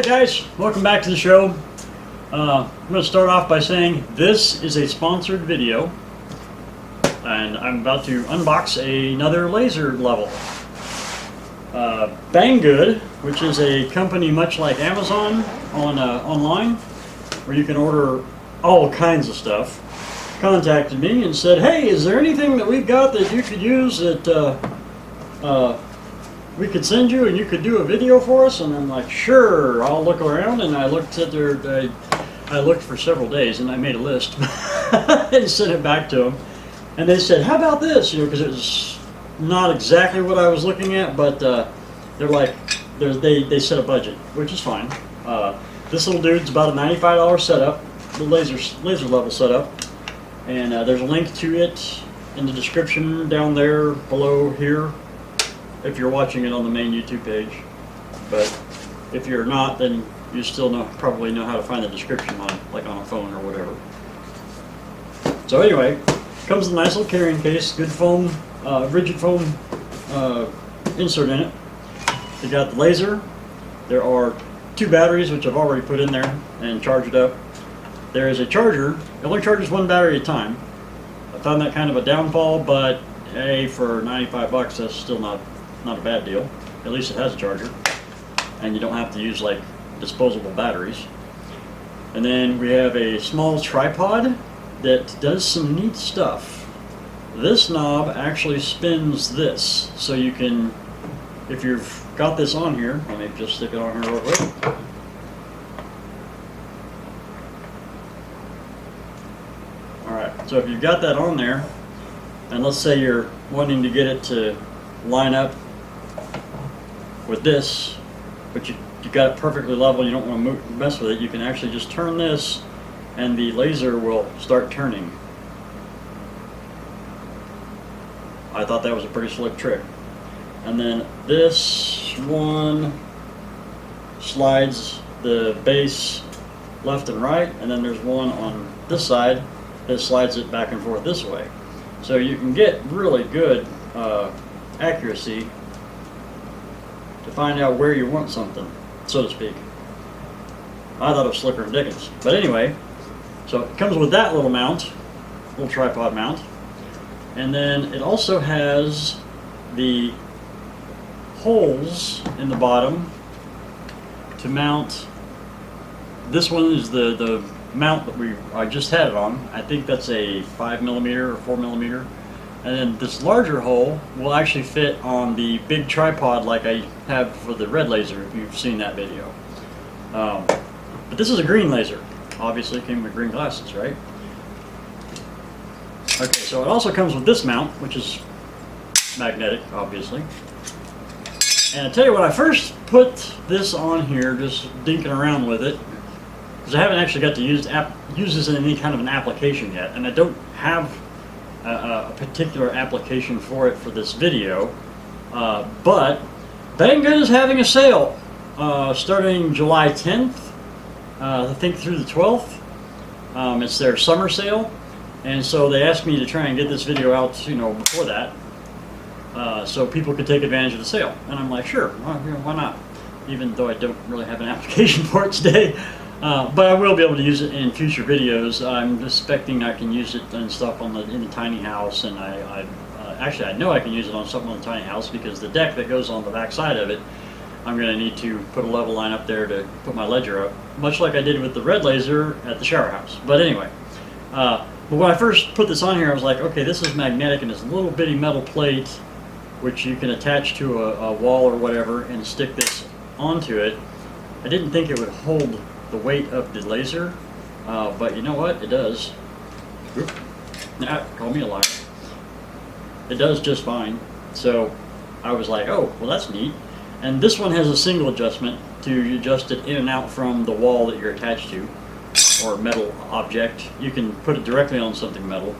guys, welcome back to the show. I'm going to start off by saying this is a sponsored video, and I'm about to unbox another laser level. Banggood, which is a company much like Amazon online, where you can order all kinds of stuff, contacted me and said, hey, is there anything that we've got that you could use that we could send you and you could do a video for us? And I'm like, sure, I'll look around. And I looked at I looked for several days and I made a list and sent it back to them. And they said, how about this? You know, because it was not exactly what I was looking at, but they're like, they set a budget, which is fine. This little dude's about a $95 setup, the laser level setup. And there's a link to it in the description down there below here, if you're watching it on the main YouTube page. But if you're not, then you still probably know how to find the description on a phone or whatever. So anyway, comes with a nice little carrying case, good foam, rigid foam insert in it. You got the laser. There are 2 batteries, which I've already put in there and charged up. There is a charger. It only charges 1 battery at a time. I found that kind of a downfall, but hey, for 95 bucks, that's still not a bad deal. At least it has a charger, and you don't have to use like disposable batteries. And then we have a small tripod that does some neat stuff. This knob actually spins this, so you can, if you've got this on here, let me just stick it on here real quick. Alright, so if you've got that on there, and let's say you're wanting to get it to line up with this, but you got it perfectly level, you don't want to mess with it, you can actually just turn this and the laser will start turning. I thought that was a pretty slick trick. And then this one slides the base left and right, and then there's one on this side that slides it back and forth this way. So you can get really good accuracy to find out where you want something, so to speak. I thought it was slicker than Dickens. But anyway, so it comes with that little mount, little tripod mount. And then it also has the holes in the bottom to mount. This one is the mount that I just had it on. I think that's a 5mm or 4mm. And then this larger hole will actually fit on the big tripod like I have for the red laser, if you've seen that video. But this is a green laser. Obviously it came with green glasses, right? Okay, so it also comes with this mount, which is magnetic, obviously. And I tell you what, I first put this on here, just dinking around with it, because I haven't actually got to use this in any kind of an application yet, and I don't have a particular application for it for this video, but Banggood is having a sale starting July 10th, I think through the 12th. It's their summer sale, and so they asked me to try and get this video out, you know, before that, so people could take advantage of the sale. And I'm like, sure, well, you know, why not? Even though I don't really have an application for it today. But I will be able to use it in future videos. I'm expecting I can use it and stuff in the tiny house, and actually I know I can use it on something on the tiny house, because the deck that goes on the back side of it, I'm going to need to put a level line up there to put my ledger up, much like I did with the red laser at the shower house. But anyway, but when I first put this on here, I was like, okay, this is magnetic, and it's a little bitty metal plate which you can attach to a wall or whatever and stick this onto it. I didn't think it would hold the weight of the laser, but you know what, it does. Call me a liar. It does just fine. So I was like, oh, well, that's neat. And this one has a single adjustment to adjust it in and out from the wall that you're attached to, or metal object. You can put it directly on something metal.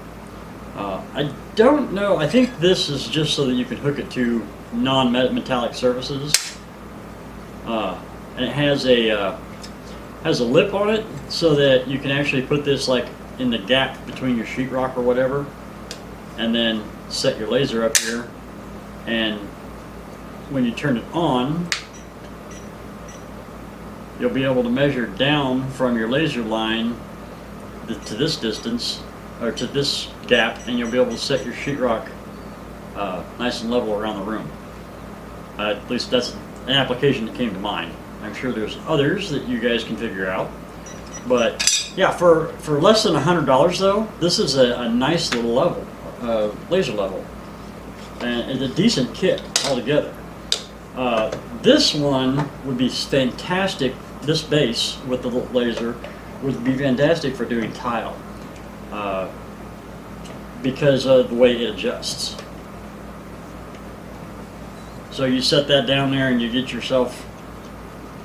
I don't know, I think this is just so that you can hook it to non-metallic surfaces. And it has a lip on it, so that you can actually put this like in the gap between your sheetrock or whatever, and then set your laser up here, and when you turn it on, you'll be able to measure down from your laser line to this distance, or to this gap, and you'll be able to set your sheetrock nice and level around the room. At least that's an application that came to mind. I'm sure there's others that you guys can figure out. But yeah, for less than $100 though, this is a nice little level, laser level, and it's a decent kit altogether. This one would be fantastic. This base with the laser would be fantastic for doing tile, because of the way it adjusts. So you set that down there and you get yourself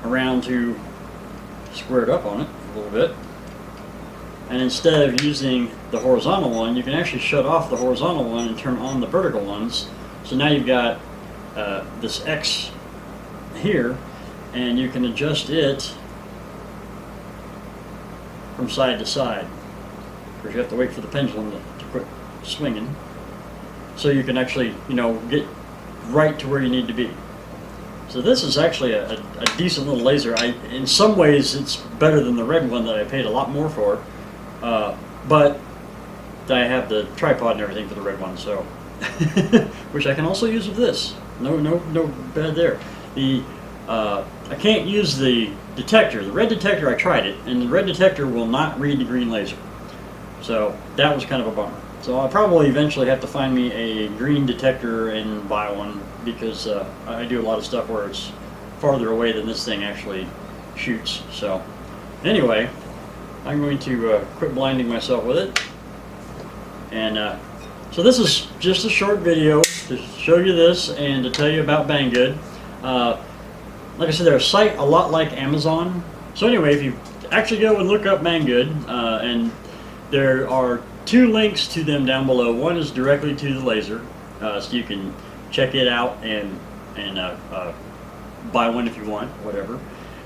around to square it up on it a little bit. And instead of using the horizontal one, you can actually shut off the horizontal one and turn on the vertical ones. So now you've got this X here, and you can adjust it from side to side. Of course, you have to wait for the pendulum to quit swinging, so you can actually, get right to where you need to be. So this is actually a decent little laser. In some ways, it's better than the red one that I paid a lot more for, but I have the tripod and everything for the red one, so which I can also use with this. No bad there. I can't use the detector. The red detector, I tried it, and the red detector will not read the green laser. So that was kind of a bummer. So I'll probably eventually have to find me a green detector and buy one, because I do a lot of stuff where it's farther away than this thing actually shoots. So anyway, I'm going to quit blinding myself with it. And so this is just a short video to show you this and to tell you about Banggood. Like I said, they're a site a lot like Amazon. So anyway, if you actually go and look up Banggood, and there are 2 links to them down below. One is directly to the laser, so you can check it out and buy one if you want, whatever.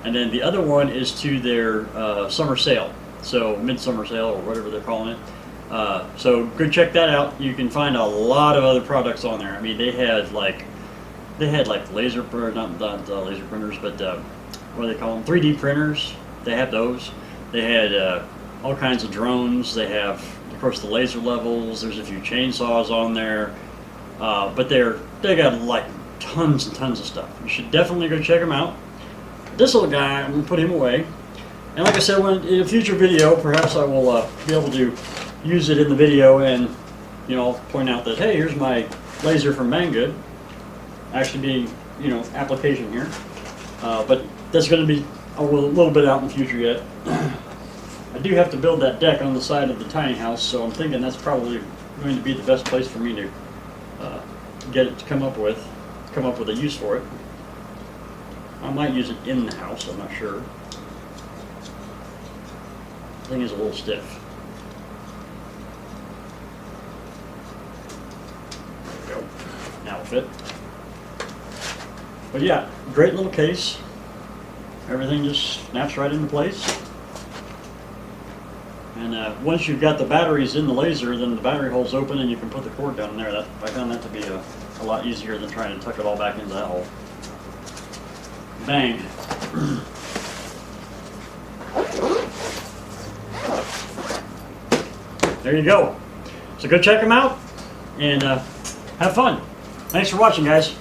And then the other one is to their summer sale, so midsummer sale or whatever they're calling it. So go check that out. You can find a lot of other products on there. I mean, they had like laser printers, not laser printers, but what do they call them? 3D printers. They have those. They had all kinds of drones. They have, of course, the laser levels. There's a few chainsaws on there, but they got like tons and tons of stuff. You should definitely go check them out. This little guy, I'm gonna put him away. And like I said, in a future video, perhaps I will be able to use it in the video and point out that, hey, here's my laser from Banggood. Actually being application here, but that's going to be a little bit out in the future yet. I do have to build that deck on the side of the tiny house, so I'm thinking that's probably going to be the best place for me to get it to come up with a use for it. I might use it in the house, I'm not sure. The thing is a little stiff. There we go. Now it'll fit. But yeah, great little case. Everything just snaps right into place. And once you've got the batteries in the laser, then the battery hole's open and you can put the cord down in there. I found that to be a lot easier than trying to tuck it all back into that hole. Bang. There you go. So go check them out and have fun. Thanks for watching, guys.